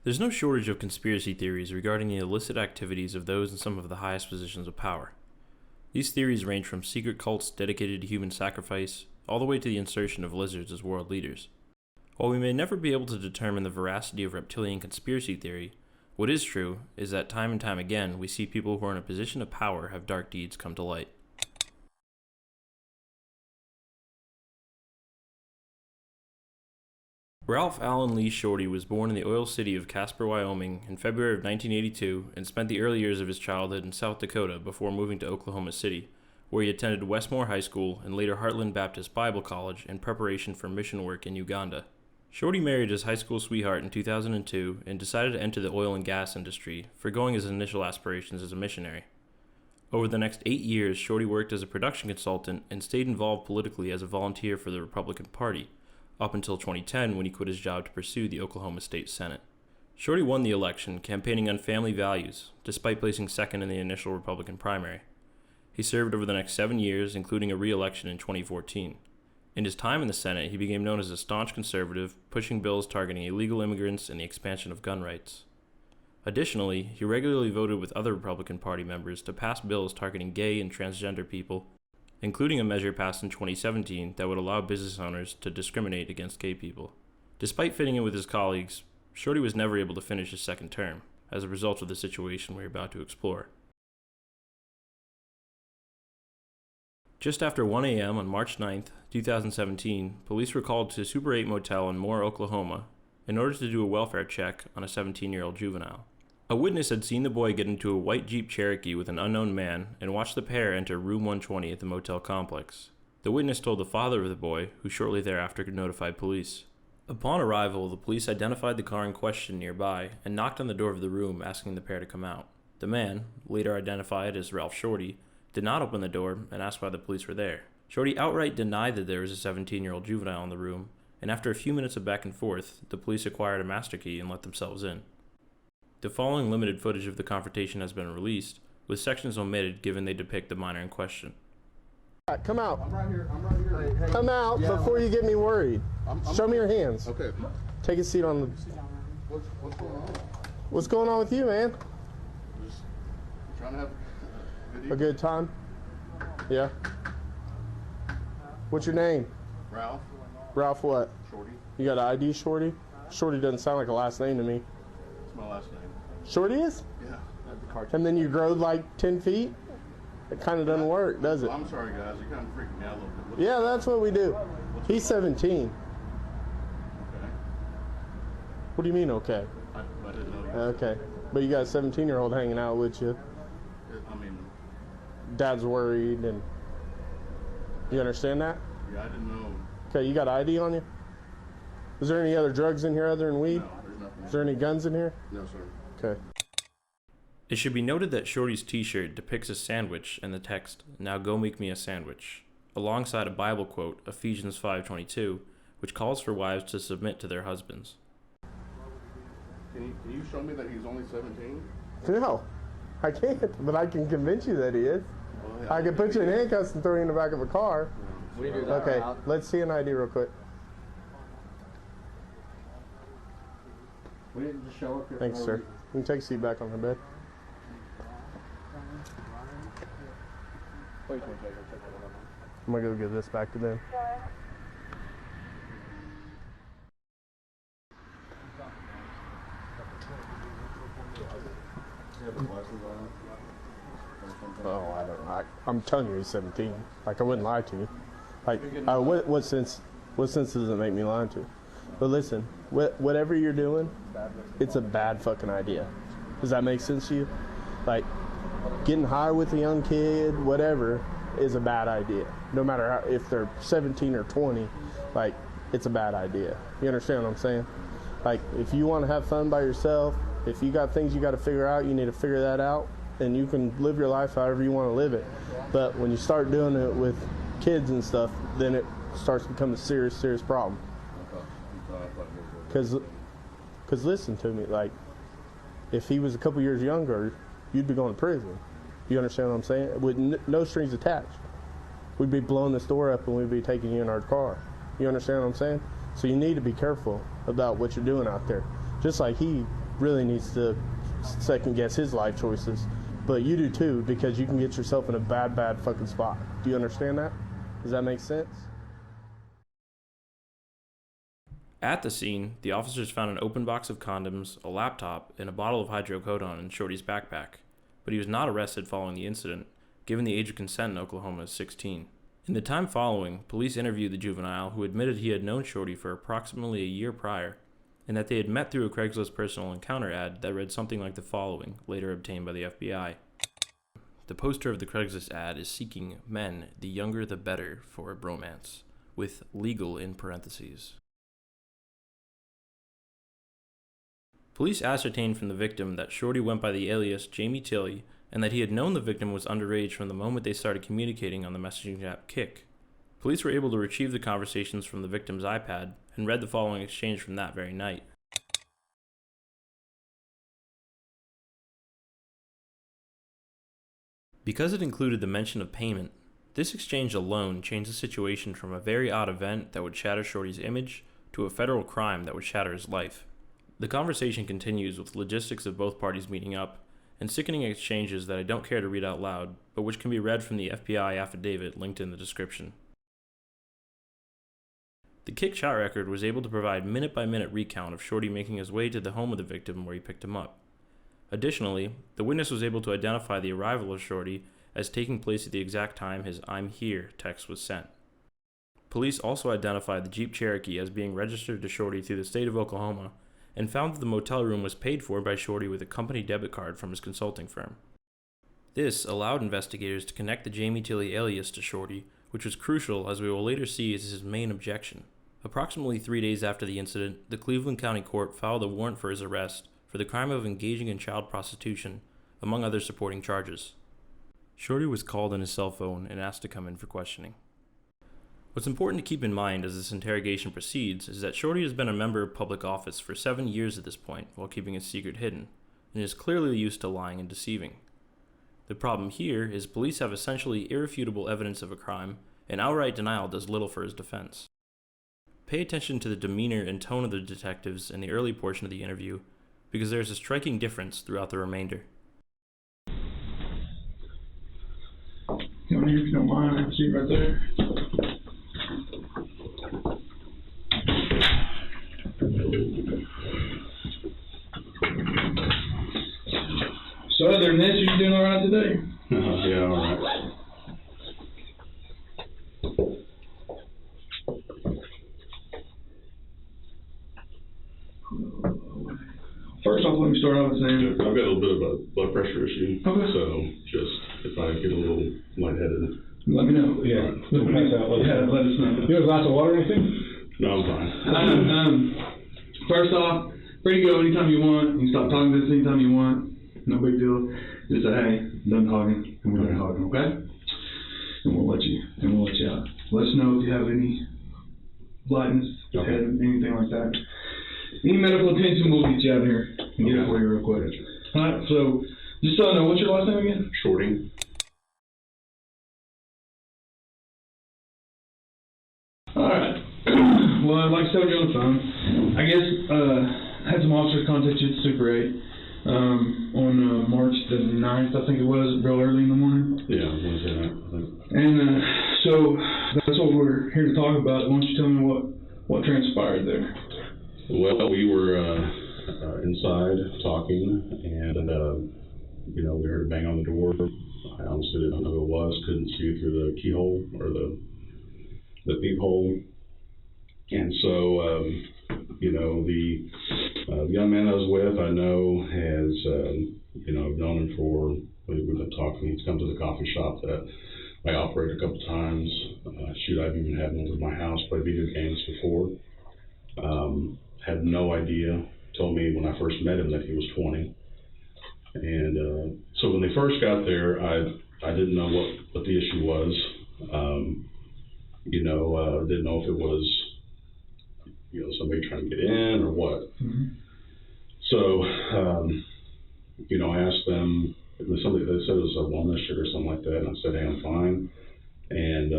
There's no shortage of conspiracy theories regarding the illicit activities of those in some of the highest positions of power. These theories range from secret cults dedicated to human sacrifice, all the way to the insertion of lizards as world leaders. While we may never be able to determine the veracity of reptilian conspiracy theory, what is true is that time and time again we see people who are in a position of power have dark deeds come to light. Ralph Allen Lee Shortey was born in the oil city of Casper, Wyoming in February of 1982 and spent the early years of his childhood in South Dakota before moving to Oklahoma City, where he attended Westmore High School and later Heartland Baptist Bible College in preparation for mission work in Uganda. Shortey married his high school sweetheart in 2002 and decided to enter the oil and gas industry, forgoing his initial aspirations as a missionary. Over the next 8 years, Shortey worked as a production consultant and stayed involved politically as a volunteer for the Republican Party, up until 2010 when he quit his job to pursue the Oklahoma State Senate. Shortey won the election, campaigning on family values, despite placing second in the initial Republican primary. He served over the next 7 years, including a re-election in 2014. In his time in the Senate, he became known as a staunch conservative, pushing bills targeting illegal immigrants and the expansion of gun rights. Additionally, he regularly voted with other Republican Party members to pass bills targeting gay and transgender people, including a measure passed in 2017 that would allow business owners to discriminate against gay people. Despite fitting in with his colleagues, Shortey was never able to finish his second term, as a result of the situation we're about to explore. Just after 1 a.m. on March 9, 2017, police were called to Super 8 Motel in Moore, Oklahoma, in order to do a welfare check on a 17-year-old juvenile. A witness had seen the boy get into a white Jeep Cherokee with an unknown man and watched the pair enter room 120 at the motel complex. The witness told the father of the boy, who shortly thereafter notified police. Upon arrival, the police identified the car in question nearby and knocked on the door of the room asking the pair to come out. The man, later identified as Ralph Shortey, did not open the door and asked why the police were there. Shortey outright denied that there was a 17-year-old juvenile in the room, and after a few minutes of back and forth, the police acquired a master key and let themselves in. The following limited footage of the confrontation has been released, with sections omitted given they depict the minor in question. Come out. I'm right here. Hey, Come out before you get me worried. Show me your hands. Okay. Take a seat on the... What's going on? What's going on with you, man? Just trying to have A good time? Yeah. What's your name? Ralph. Ralph what? Shortey. You got an ID, Shortey? Shortey doesn't sound like a last name to me. It's my last name. Shortey is? Yeah. At the cartoon. And then you grow like 10 feet? It kind of doesn't work, does it? I'm sorry, guys. You're kind of freaking me out a little bit. Yeah, that's what we do. He's 17. Okay. What do you mean, okay? I didn't know you. Okay. But you got a 17-year-old hanging out with you. I mean, Dad's worried, and you understand that? yeah, I didn't know. Okay, you got ID on you? Is there any other drugs in here other than weed? No, there's nothing. Is there any guns in here? No, sir. Okay. It should be noted that Shortey's t-shirt depicts a sandwich and the text, "Now go make me a sandwich," alongside a Bible quote, Ephesians 5:22, which calls for wives to submit to their husbands. Can you show me that he's only 17? No, I can't, but I can convince you that he is. Well, yeah, I can put you in handcuffs and throw you in the back of a car. We do that. Okay, Route. let's see an ID real quick. We didn't just show up here. Thanks, sir. You can take a seat back on the bed. Wait, I'm gonna go give this back to them. Oh, I don't know. I'm telling you, he's 17. Like, I wouldn't lie to you. Like, what sense does it make me lie to you? But listen, whatever you're doing, it's a bad fucking idea. Does that make sense to you? Like, getting high with a young kid, whatever, is a bad idea. No matter how, if they're 17 or 20, like, it's a bad idea. You understand what I'm saying? Like, if you want to have fun by yourself, if you got things you got to figure out, you need to figure that out, and you can live your life however you want to live it. But when you start doing it with kids and stuff, then it starts to become a serious problem. Because listen to me, like, if he was a couple years younger, you'd be going to prison. You understand what I'm saying? With no strings attached. We'd be blowing this door up and we'd be taking you in our car. You understand what I'm saying? So you need to be careful about what you're doing out there. Just like he really needs to second guess his life choices. But you do too, because you can get yourself in a bad fucking spot. Do you understand that? Does that make sense? At the scene, the officers found an open box of condoms, a laptop, and a bottle of hydrocodone in Shorty's backpack, but he was not arrested following the incident, given the age of consent in Oklahoma is 16. In the time following, police interviewed the juvenile, who admitted he had known Shorty for approximately a year prior, and that they had met through a Craigslist personal encounter ad that read something like the following, later obtained by the FBI. The poster of the Craigslist ad is seeking men, the younger the better, for a bromance, with legal in parentheses. Police ascertained from the victim that Shorty went by the alias Jamie Tilley, and that he had known the victim was underage from the moment they started communicating on the messaging app Kik. Police were able to retrieve the conversations from the victim's iPad and read the following exchange from that very night. Because it included the mention of payment, this exchange alone changed the situation from a very odd event that would shatter Shorty's image to a federal crime that would shatter his life. The conversation continues with logistics of both parties meeting up, and sickening exchanges that I don't care to read out loud, but which can be read from the FBI affidavit linked in the description. The Kik chat record was able to provide minute-by-minute recount of Shorty making his way to the home of the victim where he picked him up. Additionally, the witness was able to identify the arrival of Shorty as taking place at the exact time his "I'm here" text was sent. Police also identified the Jeep Cherokee as being registered to Shorty through the state of Oklahoma, and found that the motel room was paid for by Shorty with a company debit card from his consulting firm. This allowed investigators to connect the Jamie Tilley alias to Shorty, which was crucial as we will later see is his main objection. Approximately 3 days after the incident, the Cleveland County Court filed a warrant for his arrest for the crime of engaging in child prostitution, among other supporting charges. Shorty was called on his cell phone and asked to come in for questioning. What's important to keep in mind as this interrogation proceeds is that Shorty has been a member of public office for 7 years at this point while keeping his secret hidden, and is clearly used to lying and deceiving. The problem here is police have essentially irrefutable evidence of a crime, and outright denial does little for his defense. Pay attention to the demeanor and tone of the detectives in the early portion of the interview, because there is a striking difference throughout the remainder. Come here if you don't mind, I can see right there. So other than this, are you doing all right today? Yeah, all right. First off, let me start off with saying, I've got a little bit of a blood pressure issue. Okay. So just if I get a little lightheaded. let me know. Yeah. Let us know. You have a glass of water or anything? No, I'm fine. First off, free to go anytime you want. You can stop talking to us anytime you want. No big deal. Just say, hey, done talking, and we're done talking, okay? And we'll let you out. Let us know if you have any lightness, Okay. head, anything like that. Any medical attention, we'll get you out of here and get it for you real quick. Alright, so just so I know, what's your last name again? Shorty. Alright. Well, like I said, you're on the phone. I guess, had some officers contact you at Super 8 on March the 9th, I think it was, real early in the morning. Yeah, Wednesday night, I think. And so that's what we're here to talk about. Why don't you tell me what transpired there? Well, we were inside talking, and we heard a bang on the door. I honestly didn't know who it was. Couldn't see through the keyhole or the peephole. And so, the young man I was with, I know has, I've known him for, we've been talking. He's come to the coffee shop that I operate a couple times. I've even had him over to my house, play video games before. Had no idea. Told me when I first met him that he was 20. And so when they first got there, I didn't know what the issue was. Didn't know if it was, somebody trying to get in or what. Mm-hmm. So, I asked them, they said it was a wellness check or something like that, and I said, hey, I'm fine. And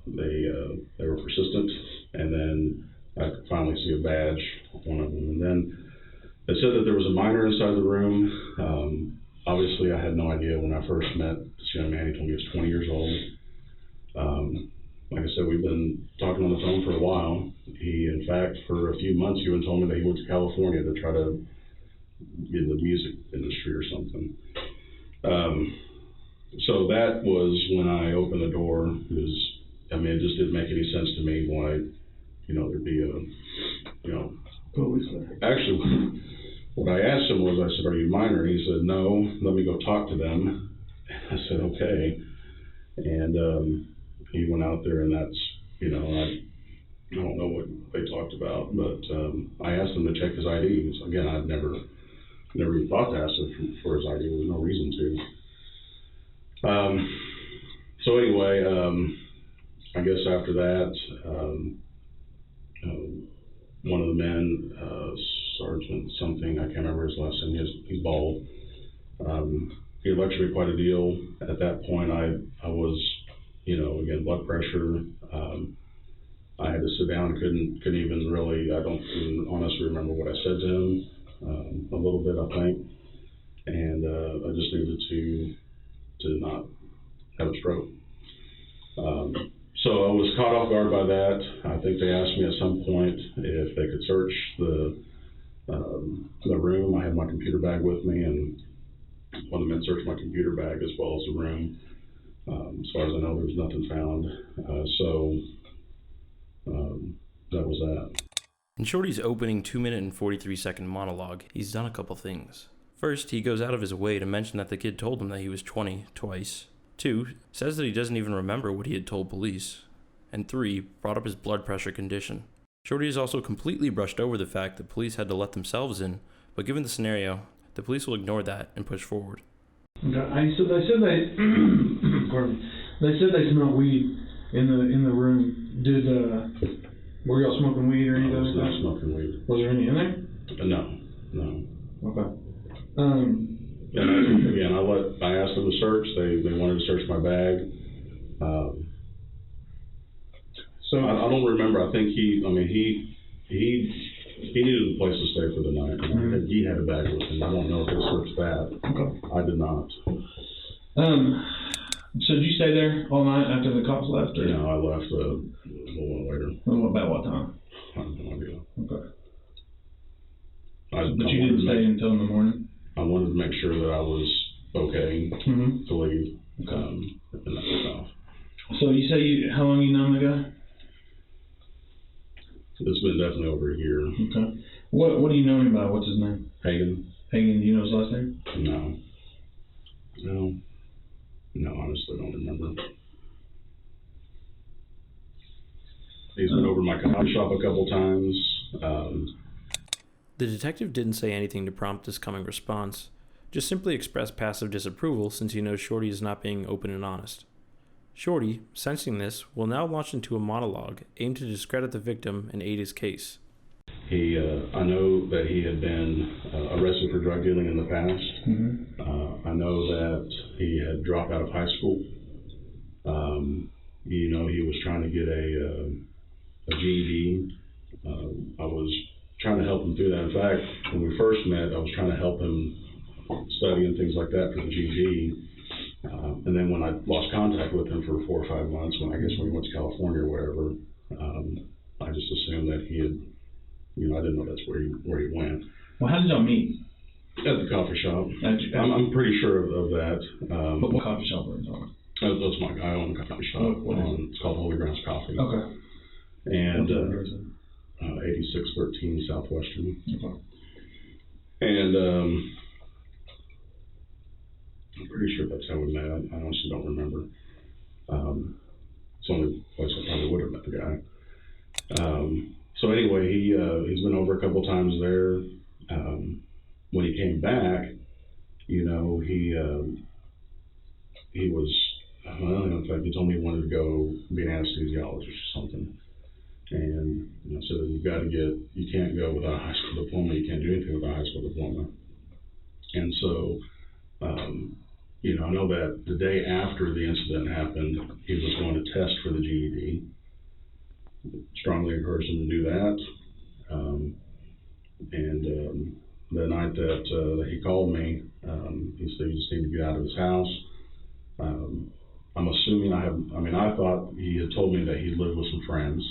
they were persistent, and then I could finally see a badge on one of them. And then They said that there was a minor inside the room. Obviously, I had no idea when I first met this young man. He told me he was 20 years old. Like I said, we've been talking on the phone for a while. He, in fact, for a few months, he even told me that he went to California to try to get in the music industry or something. So that was when I opened the door. It just didn't make any sense to me why, there'd be Police there. Actually, what I asked him was, I said, "Are you minor?" And he said, "No, let me go talk to them." I said, "Okay." And he went out there, and that's, I don't know what they talked about, but I asked him to check his ID. So again, I've never even thought to ask him for his ID. There was no reason to. So anyway, I guess after that, one of the men, Sergeant something, I can't remember his last name, he's bald. He lectured me quite a deal. At that point, I was, again, blood pressure. I had to sit down, couldn't even really, I don't even honestly remember what I said to him, a little bit, I think. And I just needed to not have a stroke. So I was caught off guard by that. I think they asked me at some point if they could search the room. I had my computer bag with me, and one of the men searched my computer bag as well as the room. As far as I know, there was nothing found. That was that. In Shorty's opening 2-minute and 43-second monologue, he's done a couple things. First, he goes out of his way to mention that the kid told him that he was 20 twice. 2, says that he doesn't even remember what he had told police. And 3, brought up his blood pressure condition. Shorty has also completely brushed over the fact that police had to let themselves in, but given the scenario, the police will ignore that and push forward. Okay, so they said pardon me. They said they smelled weed in the room. Were y'all smoking weed or anything I was like not that? smoking weed. Was there any in there? No. Okay. And again, I asked them to search. They wanted to search my bag. So I don't remember. I think he needed a place to stay for the night. Mm-hmm. He had a bag with him. I don't know if they searched that. Okay. I did not. So did you stay there all night after the cops left? Or? No, I left a little while later. About what time? I have no idea. Okay. But you didn't stay until in the morning? I wanted to make sure that I was okay to leave. Okay. And that was off. So you say how long you known the guy? It's been definitely over a year. Okay. What do you know him by? What's his name? Hagen? Hagen, do you know his last name? No, honestly, I don't remember. He's been over to my coffee shop a couple times. The detective didn't say anything to prompt this coming response, just simply expressed passive disapproval since he knows Shorty is not being open and honest. Shorty, sensing this, will now launch into a monologue aimed to discredit the victim and aid his case. I know that he had been arrested for drug dealing in the past. Mm-hmm. I know that he had dropped out of high school. He was trying to get a GED. I was trying to help him through that. In fact, when we first met, I was trying to help him study and things like that for the GED. And then when I lost contact with him for 4 or 5 months, when he went to California or wherever, I just assumed that he had, I didn't know that's where he went. Well, how did y'all meet? At the coffee shop. I'm pretty sure of that. What coffee shop were you talking about? That's I own a coffee shop. It's called Holy Grounds Coffee. Okay. And 8613 Southwestern. Okay. And I'm pretty sure that's how we met. I honestly don't remember. It's the only place I probably would have met the guy. So anyway, he's been over a couple times there. When he came back, he was, in fact, he told me he wanted to go be an anesthesiologist or something. And so you can't go without a high school diploma. You can't do anything without a high school diploma. And so, I know that the day after the incident happened, he was going to test for the GED. Strongly encouraged him to do that. the night that he called me, he said he just needed to get out of his house. I'm assuming I thought he had told me that he lived with some friends,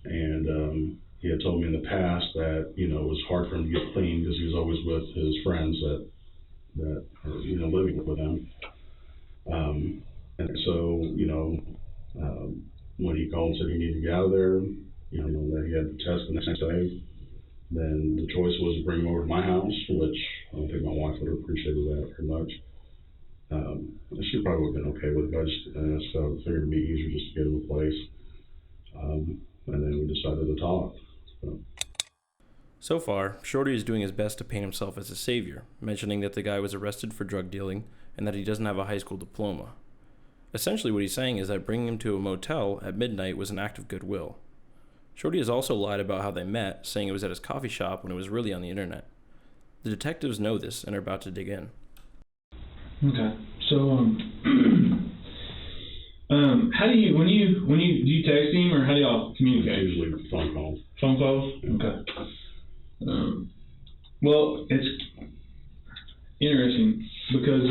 and he had told me in the past that, it was hard for him to get clean because he was always with his friends that are, living with him. And so, when he called and said he needed to get out of there, that he had the test the next day, then the choice was to bring him over to my house, which I don't think my wife would have appreciated that very much. She probably would have been okay with it, but I just figured it'd be easier just to get him a place. And then we decided to talk. So far, Shortey is doing his best to paint himself as a savior, mentioning that the guy was arrested for drug dealing and that he doesn't have a high school diploma. Essentially what he's saying is that bringing him to a motel at midnight was an act of goodwill. Shortey has also lied about how they met, saying it was at his coffee shop when it was really on the internet. The detectives know this and are about to dig in. Okay, so how do you do you text him or how do y'all communicate? Usually phone calls. Phone calls? Yeah. Okay. Well, it's interesting because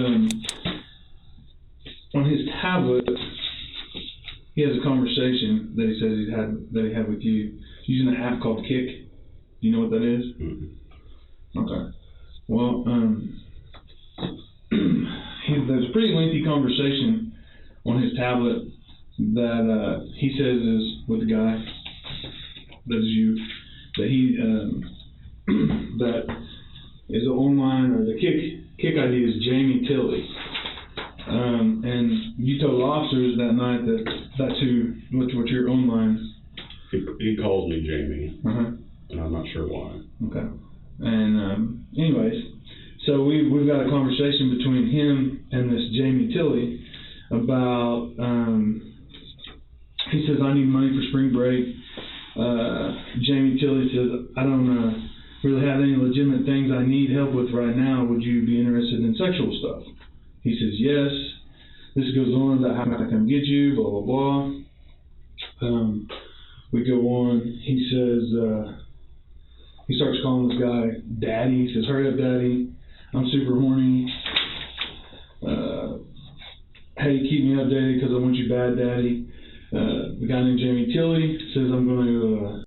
on his tablet he has a conversation that he says he had with you using an app called Kick. Do you know what that is? Mm-hmm. Okay. Well, there's a pretty lengthy conversation on his tablet that he says is with the guy that is you, that he that is online, or the Kick ID is Jamie Tilley. And you told officers that night that that's what your online. He calls me Jamie, and I'm not sure why. Okay. And anyways, so we've got a conversation between him and this Jamie Tilley about, he says, I need money for spring break. Jamie Tilley says, I don't really have any legitimate things I need help with right now. Would you be interested in sexual stuff? He says, yes. This goes on about how I come get you, blah, blah, blah. We go on. He says, he starts calling this guy Daddy. He says, hurry up, Daddy. I'm super horny. Hey, keep me updated because I want you bad, Daddy. The guy named Jamie Tilley says, I'm going to...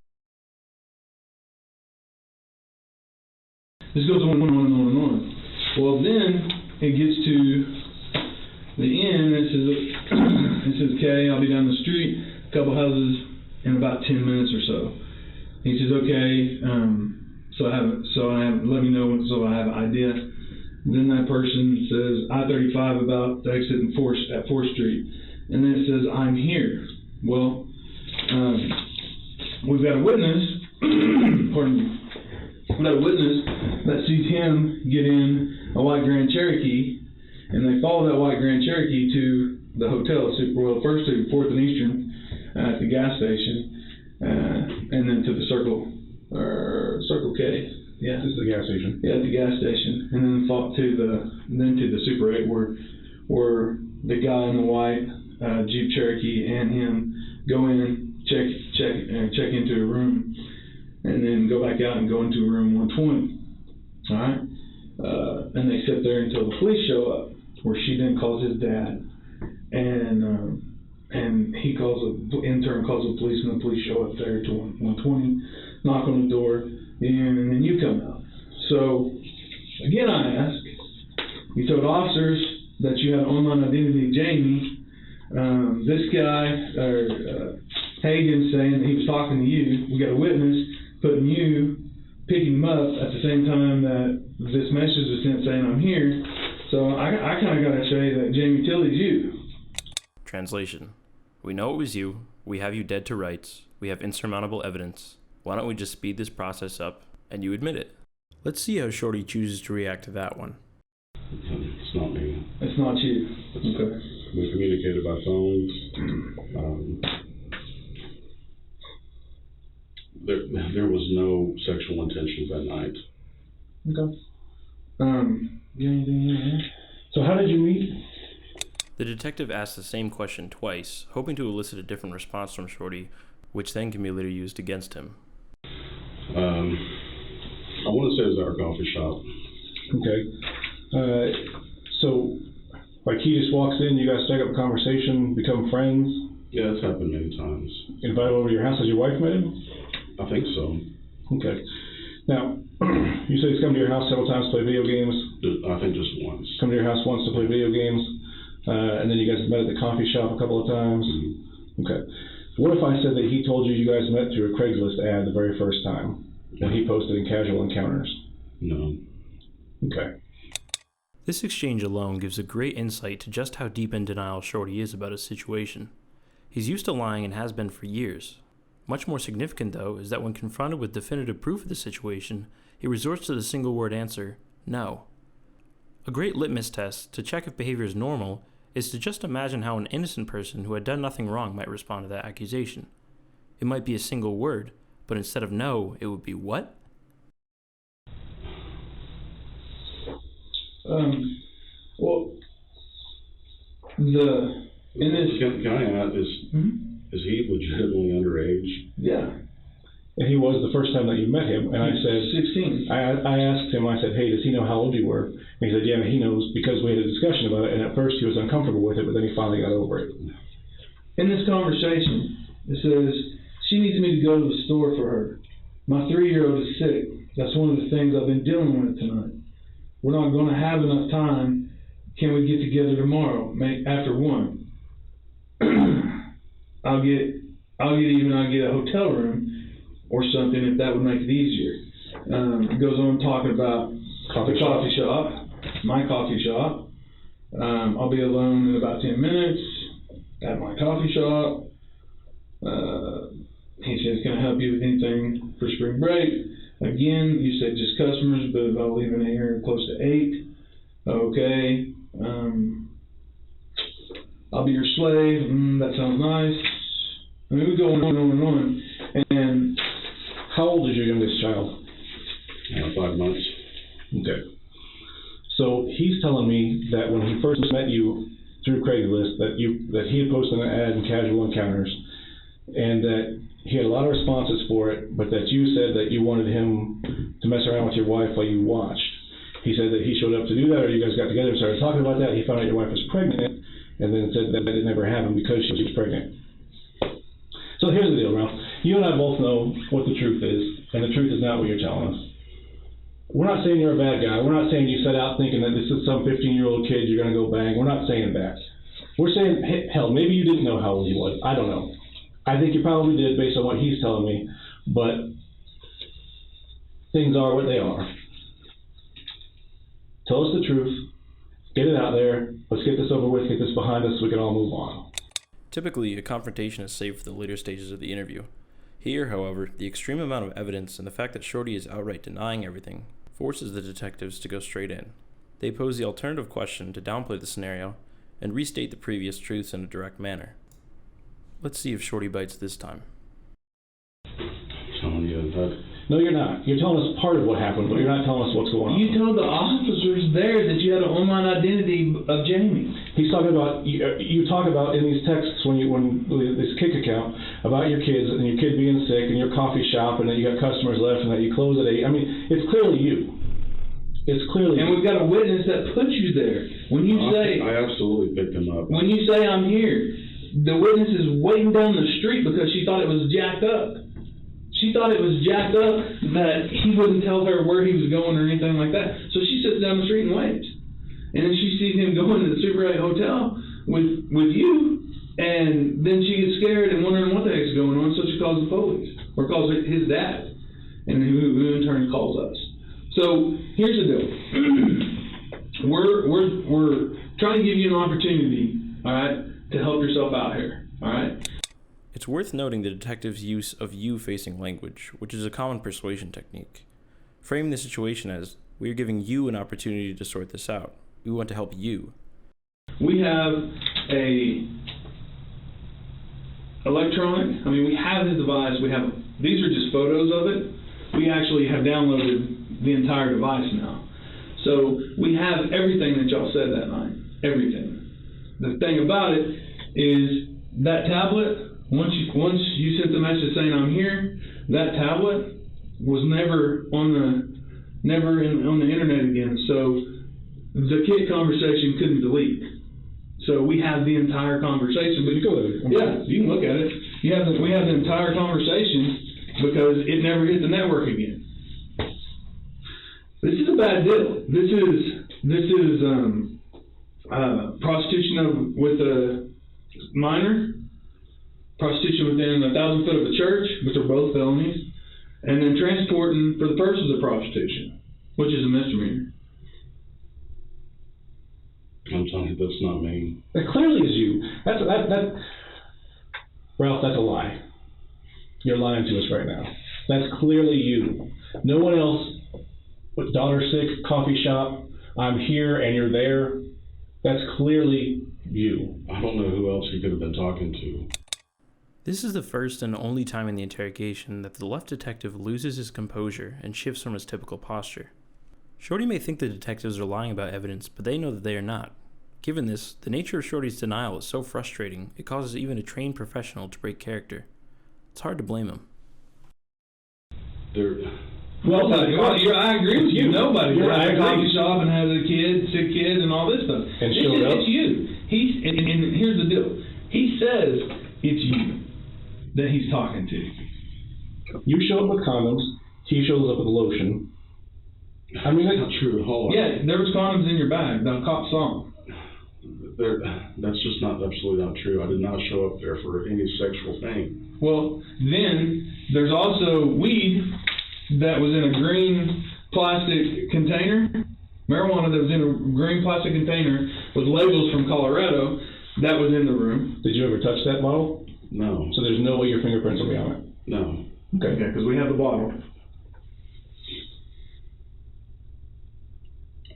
This goes on and on and on and on. Well, then it gets to the end. It says, okay, I'll be down the street, a couple houses in about 10 minutes or so. He says, okay, let me know so I have an idea. Then that person says, I-35 about to exit at 4th Street. And then it says, I'm here. Well, we've got a witness, pardon me, we've got a witness that sees him get in a white Grand Cherokee, and they follow that white Grand Cherokee to the hotel, first to 4th and Eastern at the gas station, and then to the Circle K. Yeah, This is the gas station. Yeah, at the gas station, and then to the Super 8 where the guy in the white Jeep Cherokee and him go in, check into a room, and then go back out and go into room 120. All right, and they sit there until the police show up, where she then calls his dad, and he intern calls the police, and the police show up there to 120, knock on the door, and then you come out. So again, I ask, you told officers that you had online identity Jamie. This guy, Hagen, saying that he was talking to you. We got a witness picking him up at the same time that this message was sent saying I'm here. So I kind of got to say that Jamie Tilley's you. Translation. We know it was you. We have you dead to rights. We have insurmountable evidence. Why don't we just speed this process up and you admit it? Let's see how Shortey chooses to react to that one. It's not me. It's not you. Okay. We communicated by phones. There was no sexual intentions that night. Okay. So how did you meet? The detective asked the same question twice, hoping to elicit a different response from Shortey, which then can be later used against him. I want to say it was our coffee shop. Okay. So, like, he just walks in, you guys strike up a conversation, become friends? Yeah, it's happened many times. Invite over to your house. Has your wife met him? I think so. Okay. Now, you said he's come to your house several times to play video games? I think just once. Come to your house once to play video games, and then you guys met at the coffee shop a couple of times? Mm-hmm. Okay. What if I said that he told you you guys met through a Craigslist ad the very first time, when he posted in Casual Encounters? No. Okay. This exchange alone gives a great insight to just how deep in denial Shortey is about his situation. He's used to lying and has been for years. Much more significant, though, is that when confronted with definitive proof of the situation, he resorts to the single-word answer, no. A great litmus test to check if behavior is normal is to just imagine how an innocent person who had done nothing wrong might respond to that accusation. It might be a single word, but instead of no, it would be what? Well, in this... Can I add, is he legitimately underage? Yeah. And he was the first time that you met him, and I said... 16. I asked him, I said, hey, does he know how old you were? And he said, yeah, he knows, because we had a discussion about it, and at first he was uncomfortable with it, but then he finally got over it. In this conversation, it says, she needs me to go to the store for her. My 3-year-old is sick. That's one of the things I've been dealing with tonight. We're not going to have enough time. Can we get together tomorrow, after 1? I'll get a hotel room or something if that would make it easier. It goes on talking about the coffee shop, my coffee shop. I'll be alone in about 10 minutes at my coffee shop. He says, can I help you with anything for spring break? Again, you said just customers, but I'll leave in here close to 8. Okay. I'll be your slave. That sounds nice. I mean, we go on and on. And how old is your youngest child? 5 months. Okay. So he's telling me that when he first met you through Craigslist, that he had posted an ad in Casual Encounters, and that he had a lot of responses for it, but that you said that you wanted him to mess around with your wife while you watched. He said that he showed up to do that, or you guys got together and started talking about that. He found out your wife was pregnant, and then said that it never happened because she was pregnant. So here's the deal, Ralph. You and I both know what the truth is, and the truth is not what you're telling us. We're not saying you're a bad guy. We're not saying you set out thinking that this is some 15-year-old kid you're going to go bang. We're not saying that. We're saying, hell, maybe you didn't know how old he was. I don't know. I think you probably did based on what he's telling me, but things are what they are. Tell us the truth. Get it out there. Let's get this over with, get this behind us so we can all move on. Typically, a confrontation is saved for the later stages of the interview. Here, however, the extreme amount of evidence and the fact that Shortey is outright denying everything forces the detectives to go straight in. They pose the alternative question to downplay the scenario and restate the previous truths in a direct manner. Let's see if Shortey bites this time. Telling you that. No, you're not. You're telling us part of what happened, but you're not telling us what's going on. you told the officers there that you had an online identity of Jamie. He's talking about, you talk about in these texts when this Kick account, about your kids and your kid being sick and your coffee shop and that you got customers left and that you close at 8. I mean, it's clearly you. It's clearly And we've got a witness that put you there. When you say, I absolutely picked him up. when you say I'm here, the witness is waiting down the street because she thought it was jacked up. She thought it was jacked up that he wouldn't tell her where he was going or anything like that. So she sits down the street and waits. And then she sees him going to the Super 8 hotel with you, and then she gets scared and wondering what the heck's going on, so she calls the police, or calls his dad, and who in turn calls us. So here's the deal. We're trying to give you an opportunity, all right, to help yourself out here, all right? It's worth noting the detective's use of you-facing language, which is a common persuasion technique. Frame the situation as, we are giving you an opportunity to sort this out. We want to help you. We have we have his device, these are just photos of it. We actually have downloaded the entire device now. So we have everything that y'all said that night, everything. The thing about it is that tablet, once you sent the message saying I'm here, that tablet was never on never on the internet again. So the kid conversation couldn't delete. So we have the entire conversation. But You go with it. yeah, you can look at it. We have the entire conversation because it never hit the network again. This is a bad deal. This is prostitution with a minor, prostitution within 1,000 foot of a church, which are both felonies, and then transporting for the purposes of prostitution, which is a misdemeanor. I'm telling you, that's not me. It clearly is you. Ralph, that's a lie. You're lying to us right now. That's clearly you. No one else. With $6 coffee shop, I'm here and you're there. That's clearly you. I don't know who else he could have been talking to. This is the first and only time in the interrogation that the left detective loses his composure and shifts from his typical posture. Shortey may think the detectives are lying about evidence, but they know that they are not. Given this, the nature of Shortey's denial is so frustrating, it causes even a trained professional to break character. It's hard to blame him. I agree with you. Nobody has a coffee shop and has a kid, sick kid, and all this stuff. And showed up. It's you. And here's the deal. He says it's you that he's talking to. You show up with condoms. He shows up with lotion. I mean, that's not true at all. Yeah, there was condoms in your bag. The cop saw them. That's just absolutely not true. I did not show up there for any sexual thing. Well, then there's also weed that was in a green plastic container, marijuana that was in a green plastic container with labels from Colorado, that was in the room. Did you ever touch that bottle? No. So there's no way your fingerprints will be on it? No. Okay, because we have the bottle.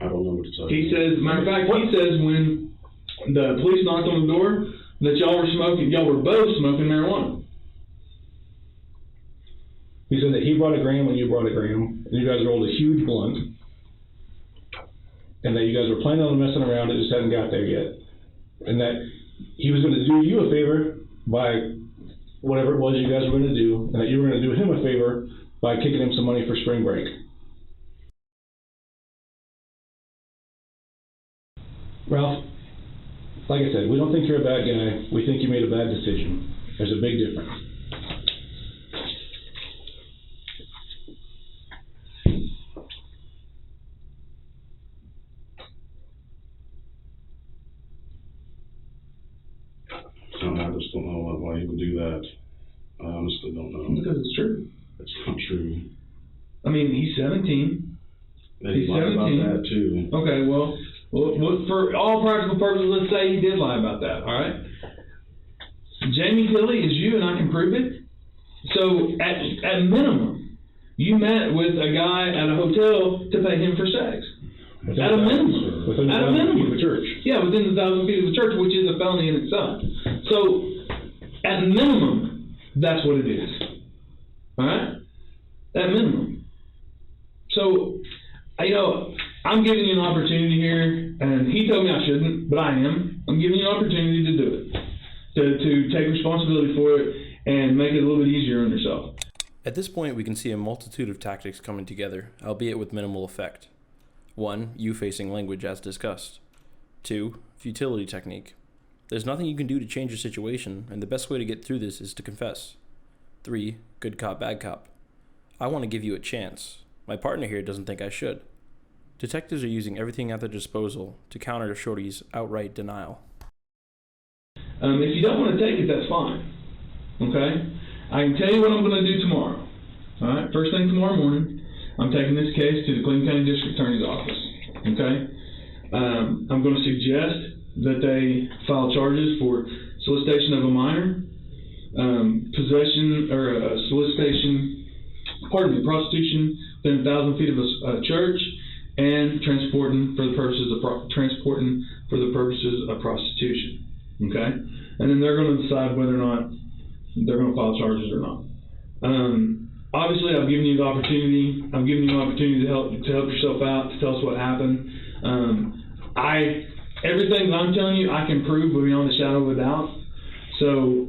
I don't know what to tell you. He says, matter of fact, he says when the police knocked on the door that y'all were both smoking marijuana. He said that he brought a gram when you brought a gram, and you guys rolled a huge blunt, and that you guys were planning on messing around, it just hadn't got there yet. And that he was going to do you a favor by whatever it was you guys were going to do, and that you were going to do him a favor by kicking him some money for spring break. Ralph, like I said, we don't think you're a bad guy. We think you made a bad decision. There's a big difference. I just don't know why he would do that. I honestly don't know. Because it's true. It's not true. I mean, he's 17. He's lied about that too. Okay, well, for all practical purposes, let's say he did lie about that, all right? Jamie Tilley is you, and I can prove it. So, at minimum, you met with a guy at a hotel to pay him for sex. At a minimum. Within At a minimum. of the church. Yeah, within the 1,000 feet of the church, which is a felony in itself. So, at minimum, that's what it is. All right? At minimum. So, I'm giving you an opportunity here, and he told me I shouldn't, but I am. I'm giving you an opportunity to do it, to take responsibility for it and make it a little bit easier on yourself. At this point, we can see a multitude of tactics coming together, albeit with minimal effect. 1. You-facing language as discussed. 2. Futility technique. There's nothing you can do to change your situation, and the best way to get through this is to confess. 3. Good cop, bad cop. I want to give you a chance. My partner here doesn't think I should. Detectives are using everything at their disposal to counter Shortey's outright denial. If you don't want to take it, that's fine. Okay? I can tell you what I'm going to do tomorrow. All right? First thing tomorrow morning, I'm taking this case to the Cleveland County District Attorney's Office. Okay? I'm going to suggest that they file charges for solicitation of a minor, possession or prostitution within 1,000 feet of a church, and transporting for the purposes of prostitution. Okay? And then they're going to decide whether or not they're going to file charges or not. Obviously, I've given you the opportunity. I'm giving you an opportunity to help yourself out, to tell us what happened. Everything that I'm telling you, I can prove beyond a shadow of a doubt. So,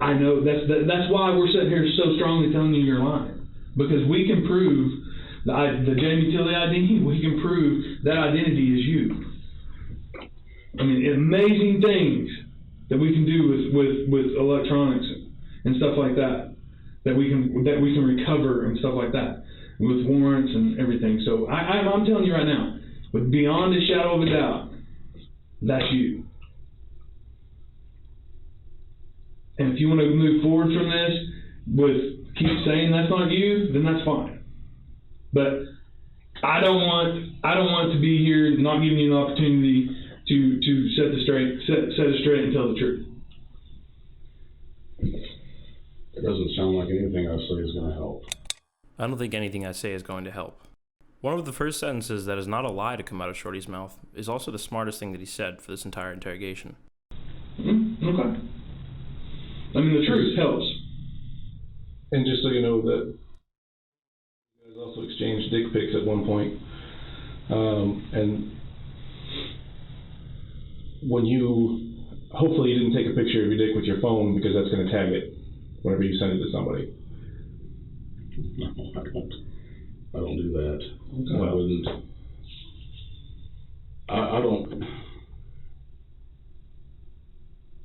I know that's why we're sitting here so strongly telling you you're lying, because we can prove the Jamie Tilley ID, we can prove that identity is you. I mean, amazing things that we can do with electronics and stuff like that, that we can recover and stuff like that, with warrants and everything. So I'm telling you right now, with beyond a shadow of a doubt, that's you. And if you want to move forward from this with keep saying that's not you, then that's fine. But I don't want to be here not giving you an opportunity to set it straight and tell the truth. It doesn't sound like anything I say is going to help. I don't think anything I say is going to help. One of the first sentences that is not a lie to come out of Shorty's mouth is also the smartest thing that he said for this entire interrogation. Okay. I mean, the truth helps. And just so you know that you guys also exchanged dick pics at one point. And when hopefully you didn't take a picture of your dick with your phone, because that's going to tag it whenever you send it to somebody. No, I don't do that. Okay. I wouldn't.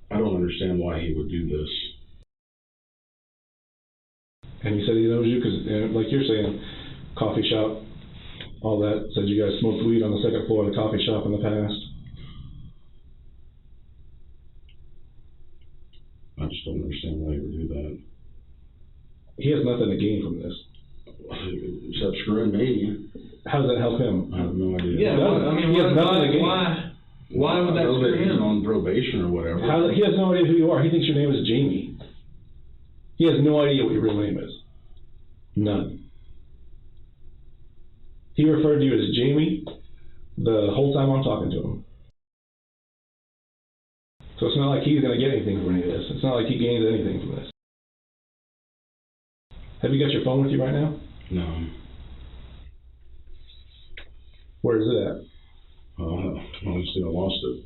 I don't understand why he would do this. And he said he knows you because, like you're saying, coffee shop, all that. Said you guys smoked weed on the second floor of the coffee shop in the past. I just don't understand why he would do that. He has nothing to gain from this. Except screwing me. How does that help him? I have no idea. Yeah, I mean, he has nothing to gain. Why would that screw he's him? on probation or whatever. He has no idea who you are. He thinks your name is Jamie. He has no idea what your real name is. None. He referred to you as Jamie the whole time I'm talking to him. So it's not like he's going to get anything from any of this. It's not like he gains anything from this. Have you got your phone with you right now? No. Where is it at? Honestly, I lost it.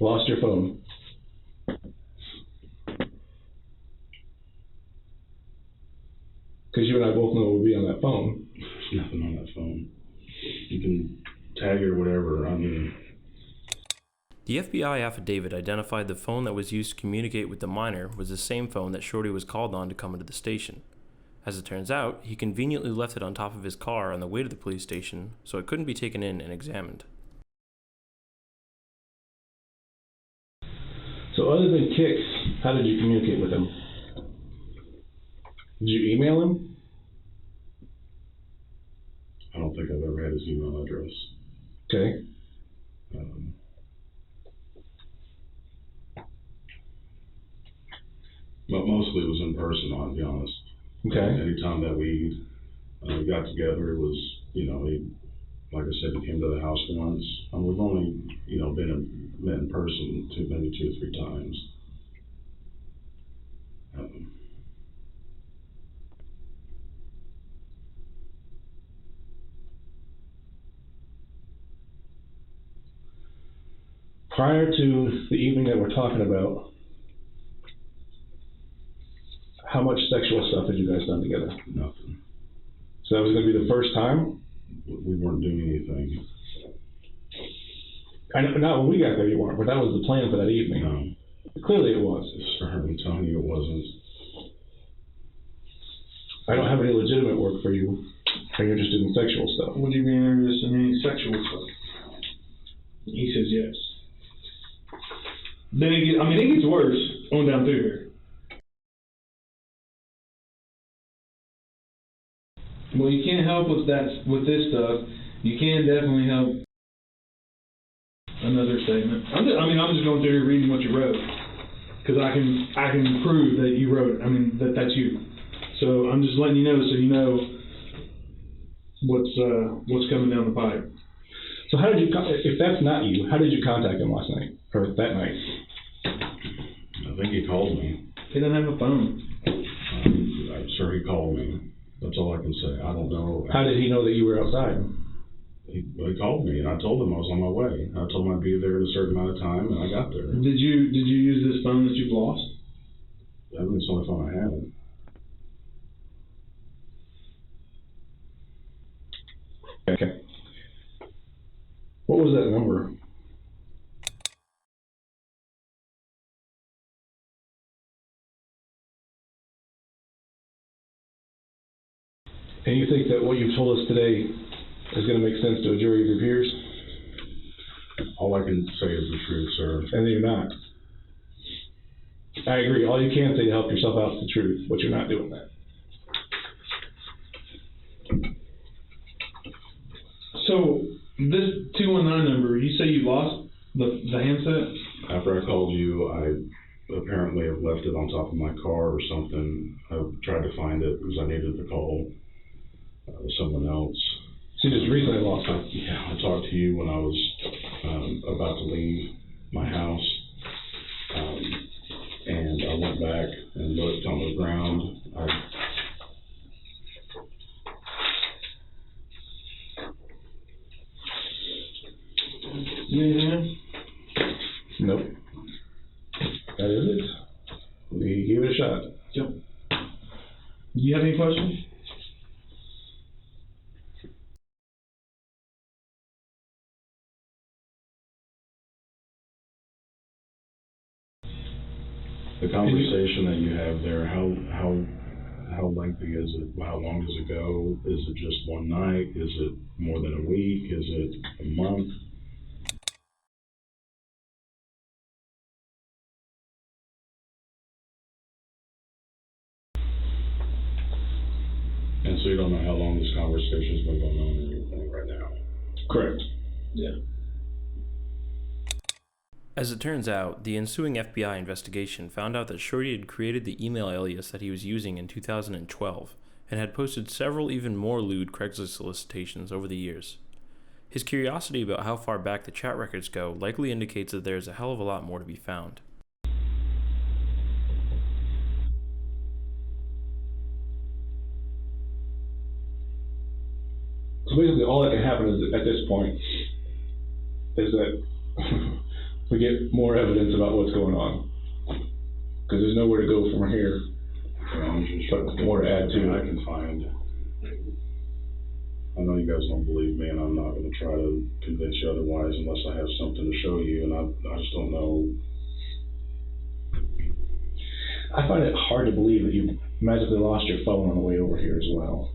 Lost your phone. Because you and I both know what would be on that phone. There's nothing on that phone. You can tag it or whatever. I mean... The FBI affidavit identified the phone that was used to communicate with the minor was the same phone that Shorty was called on to come into the station. As it turns out, he conveniently left it on top of his car on the way to the police station, so it couldn't be taken in and examined. So other than kicks, how did you communicate with him? Did you email him? I don't think I've ever had his email address. Okay. But mostly it was in person, I'll be honest. Okay. Anytime that we got together, it was, like I said, he came to the house once. We've only, met in person maybe 2 or 3 times. Prior to the evening that we're talking about, how much sexual stuff had you guys done together? Nothing. So that was going to be the first time? We weren't doing anything. I know, not when we got there you weren't, but that was the plan for that evening. No. Clearly it was. Sir, I'm telling you it wasn't. I don't have any legitimate work for you. Are you interested in sexual stuff? Would you be interested in any sexual stuff? He says yes. Then it gets worse on down through here. Well, you can't help with this stuff. You can definitely help. Another statement. I'm just going through here reading what you wrote, because I can prove that you wrote it. I mean that's you. So I'm just letting you know, so you know what's coming down the pipe. So how did you? If that's not you, how did you contact him last night or that night? I think he called me. He doesn't have a phone. I'm sure he called me. That's all I can say. I don't know. How did he know that you were outside? He called me, and I told him I was on my way. I told him I'd be there at a certain amount of time, and I got there. Did you use this phone that you've lost? I mean, it's the only phone I had. Okay. What was that number? And you think that what you've told us today is going to make sense to a jury of your peers? All I can say is the truth, sir. And then you're not. I agree. All you can say to help yourself out is the truth, but you're not doing that. So this 219 number, you say you lost the handset? After I called you, I apparently have left it on top of my car or something. I tried to find it because I needed to call someone else. So you just recently lost it? Yeah, I talked to you when I was about to leave my house. And I went back and looked on the ground. Nope. That is it. We gave it a shot. Yep. Do you have any questions? The conversation that you have there, how lengthy is it? How long does it go? Is it just one night? Is it more than a week? Is it a month? And so you don't know how long this conversation's been going on or anything right now? Correct. Yeah. As it turns out, the ensuing FBI investigation found out that Shortey had created the email alias that he was using in 2012 and had posted several even more lewd Craigslist solicitations over the years. His curiosity about how far back the chat records go likely indicates that there is a hell of a lot more to be found. So basically all that can happen is at this point is that we get more evidence about what's going on. Because there's nowhere to go from here. But more to add to it. I can find. I know you guys don't believe me, and I'm not going to try to convince you otherwise unless I have something to show you, and I just don't know. I find it hard to believe that you magically lost your phone on the way over here as well.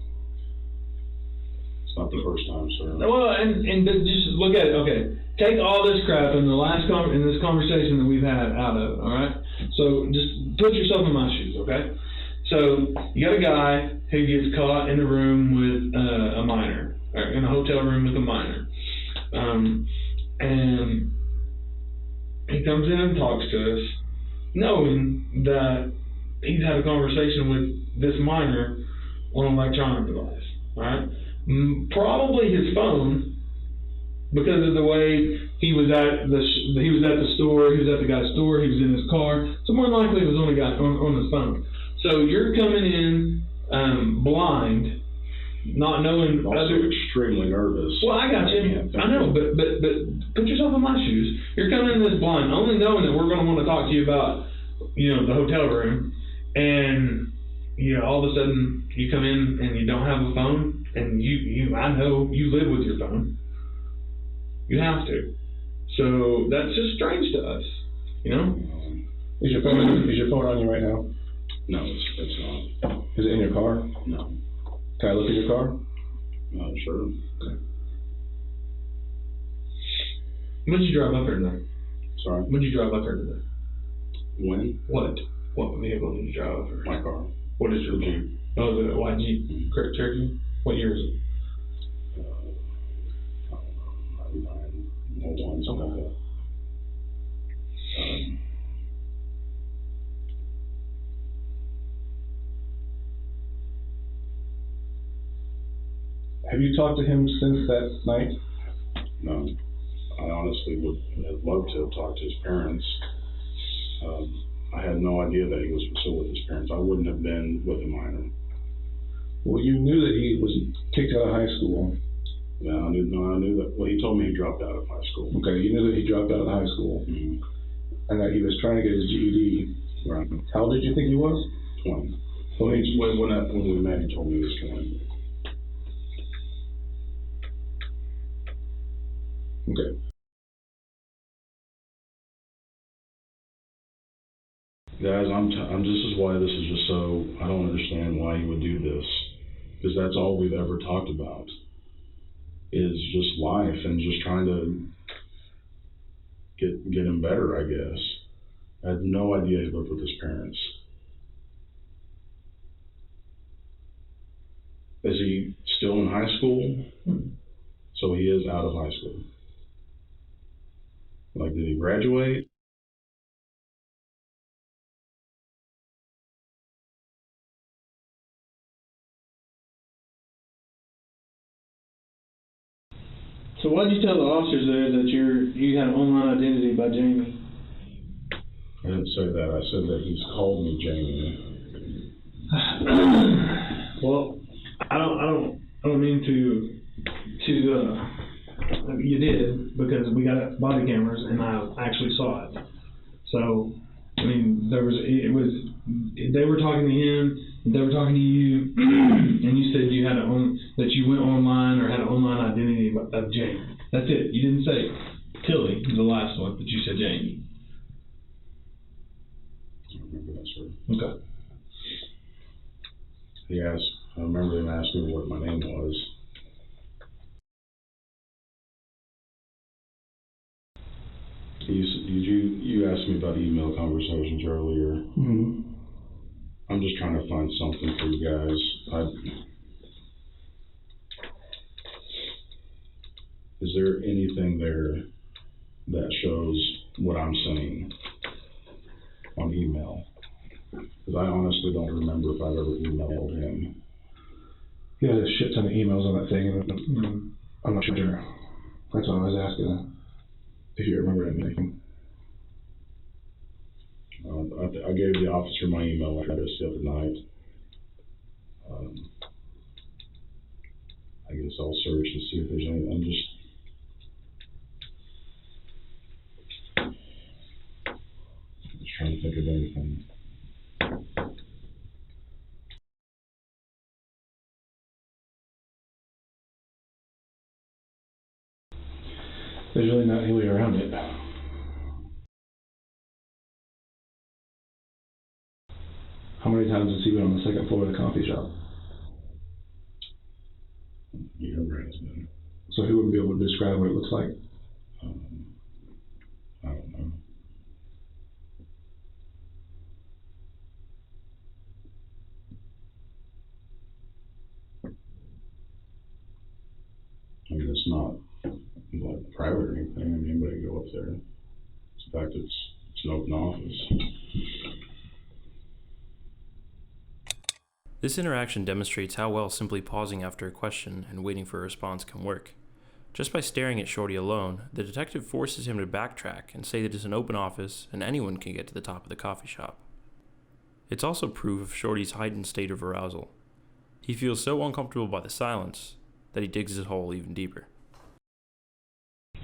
It's not the first time, sir. Well, and just look at it. Okay, take all this crap in this conversation that we've had out of it. All right. So just put yourself in my shoes. Okay. So you got a guy who gets caught in a room with a minor, or in a hotel room with a minor, and he comes in and talks to us, knowing that he's had a conversation with this minor on an electronic device. All right. Probably his phone, because of the way he was at the store, he was at the guy's store, he was in his car. So more than likely it was on his phone. So you're coming in blind, not knowing. Also extremely nervous. Well, I got you. I know, but put yourself in my shoes. You're coming in this blind, only knowing that we're going to want to talk to you about, the hotel room, and all of a sudden you come in and you don't have a phone. And I know you live with your phone. You have to. So that's just strange to us, Is your phone on you right now? No, it's not. Is it in your car? No. Can I look at your car? Sure. Okay. When did you drive up here today? Sorry? When did you drive up here today? When? What vehicle did you drive up here? My car. What is your car? Oh, the white Jeep. Cherokee? What year is it? I don't know, 99, something like that. Have you talked to him since that night? No. I honestly would have loved to have talked to his parents. I had no idea that he was still with his parents. I wouldn't have been with a minor. Well, you knew that he was kicked out of high school. Yeah, I knew that. Well, he told me he dropped out of high school. Okay, you knew that he dropped out of high school. Mm-hmm. And that he was trying to get his GED. Right. How old did you think he was? 20. When we met, he told me he was 20. Okay. Guys, this is why this is just so, I don't understand why he would do this. Because that's all we've ever talked about. Is just life and just trying to get him better, I guess. I had no idea he lived with his parents. Is he still in high school? So he is out of high school. Like, did he graduate? So why did you tell the officers there that you had an online identity by Jamie? I didn't say that. I said that he's called me Jamie. Well, I don't mean to you did, because we got body cameras and I actually saw it. So I mean, they were talking to him, they were talking to you, and you said you had that you went online or had an online identity of Jamie. That's it. You didn't say Tilly, the last one, but you said Jamie. I remember that, sir. Okay. I remember him asking me what my name was. You asked me about email conversations earlier. Mm-hmm. I'm just trying to find something for you guys. Is there anything there that shows what I'm saying on email? Because I honestly don't remember if I've ever emailed him. He had a shit ton of emails on that thing, and I'm not sure. That's why I was asking if you remember anything. I gave the officer my email address the other night. I guess I'll search and see if there's anything. I'm just trying to think of anything. There's really not any way around it. How many times has he been on the second floor of the coffee shop? He never has been. So he wouldn't be able to describe what it looks like? I don't know. I mean, it's not like private or anything. I mean, anybody can go up there. It's the fact that it's an open office. This interaction demonstrates how well simply pausing after a question and waiting for a response can work. Just by staring at Shortey alone, the detective forces him to backtrack and say that it's an open office and anyone can get to the top of the coffee shop. It's also proof of Shortey's heightened state of arousal. He feels so uncomfortable by the silence that he digs his hole even deeper.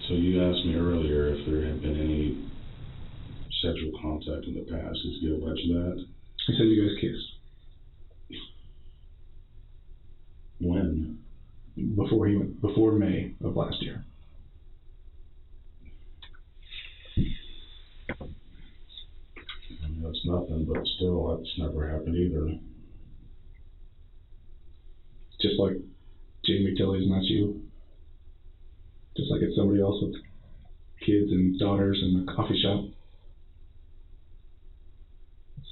So you asked me earlier if there had been any sexual contact in the past. Did you allege that? He said you guys kissed. When? Before May of last year. I mean, that's nothing, but still, that's never happened either. Just like Jamie Tilly's not you. Just like it's somebody else with kids and daughters in the coffee shop.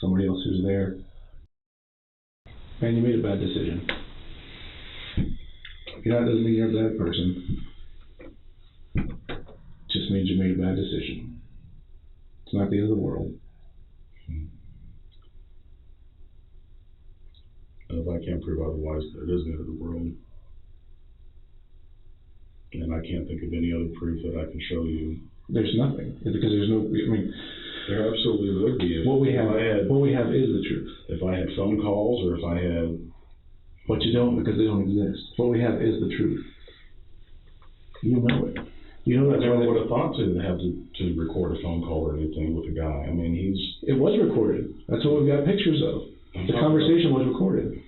Somebody else who's there. Man, you made a bad decision. That doesn't mean you're a bad person. Just means you made a bad decision. It's not the end of the world. And if I can't prove otherwise, it is the end of the world. And I can't think of any other proof that I can show you. There's nothing, because there's no. I mean, there absolutely would be. What we have is the truth. If I had phone calls, or if I had. But you don't, because they don't exist. What we have is the truth. You know it. You know that. I never would have thought to have to record a phone call or anything with a guy. I mean, It was recorded. That's what we've got pictures of. The conversation was recorded.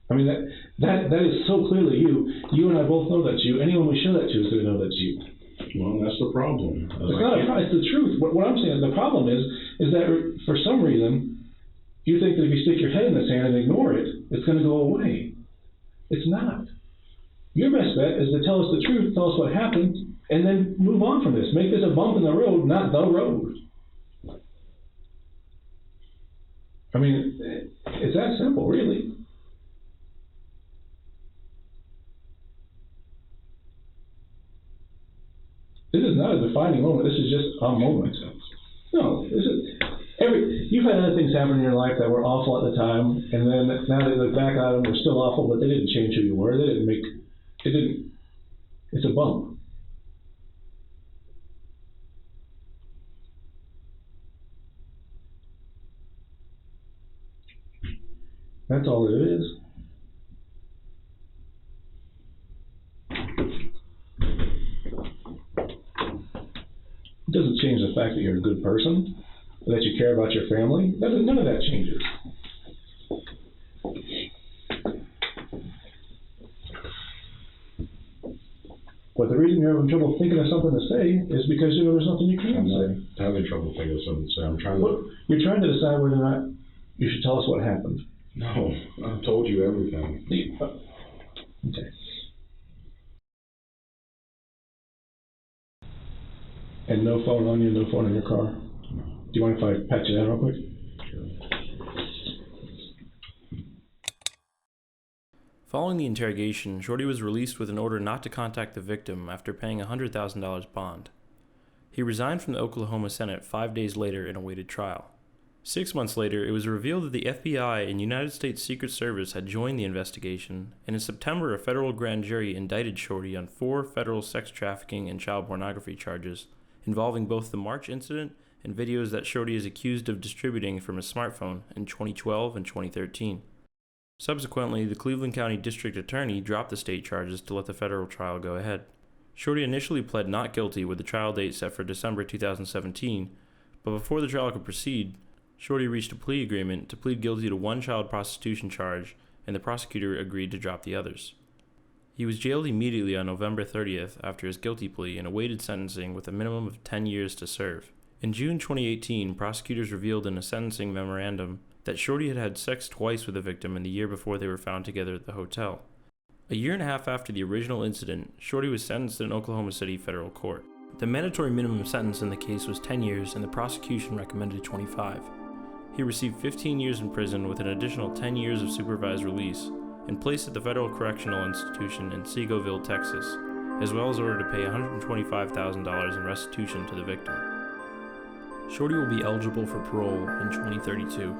I mean, that is so clearly you. You and I both know that's you. Anyone we show that to is going to know that's you. Well, that's the problem. It's not a problem. It's the truth. What I'm saying, the problem is that for some reason, you think that if you stick your head in the sand and ignore it, it's going to go away. It's not. Your best bet is to tell us the truth, tell us what happened, and then move on from this. Make this a bump in the road, not the road. I mean, it's that simple, really. This is not a defining moment. This is just a moment. No, this is you've had other things happen in your life that were awful at the time, and then now they look back at them, they're still awful, but they didn't change who you were. It's a bump. That's all it is. It doesn't change the fact that you're a good person, that you care about your family. None of that changes. But the reason you're having trouble thinking of something to say is because there's nothing you can say. I'm having trouble thinking of something to say. I'm trying to... You're trying to decide whether or not you should tell us what happened. No, I've told you everything. Okay. And no phone on you, no phone in your car? No. Do you mind if I pat you down real quick? Following the interrogation, Shortey was released with an order not to contact the victim after paying a $100,000 bond. He resigned from the Oklahoma Senate 5 days later and awaited trial. 6 months later, it was revealed that the FBI and United States Secret Service had joined the investigation, and in September, a federal grand jury indicted Shortey on 4 federal sex trafficking and child pornography charges, involving both the March incident and videos that Shortey is accused of distributing from his smartphone in 2012 and 2013. Subsequently, the Cleveland County District Attorney dropped the state charges to let the federal trial go ahead. Shortey initially pled not guilty with the trial date set for December 2017, but before the trial could proceed, Shortey reached a plea agreement to plead guilty to 1 child prostitution charge, and the prosecutor agreed to drop the others. He was jailed immediately on November 30th after his guilty plea and awaited sentencing with a minimum of 10 years to serve. In June 2018, prosecutors revealed in a sentencing memorandum that Shortey had had sex twice with the victim in the year before they were found together at the hotel. A year and a half after the original incident, Shortey was sentenced in Oklahoma City federal court. The mandatory minimum sentence in the case was 10 years and the prosecution recommended 25. He received 15 years in prison with an additional 10 years of supervised release and placed at the Federal Correctional Institution in Seagoville, Texas, as well as ordered to pay $125,000 in restitution to the victim. Shortey will be eligible for parole in 2032.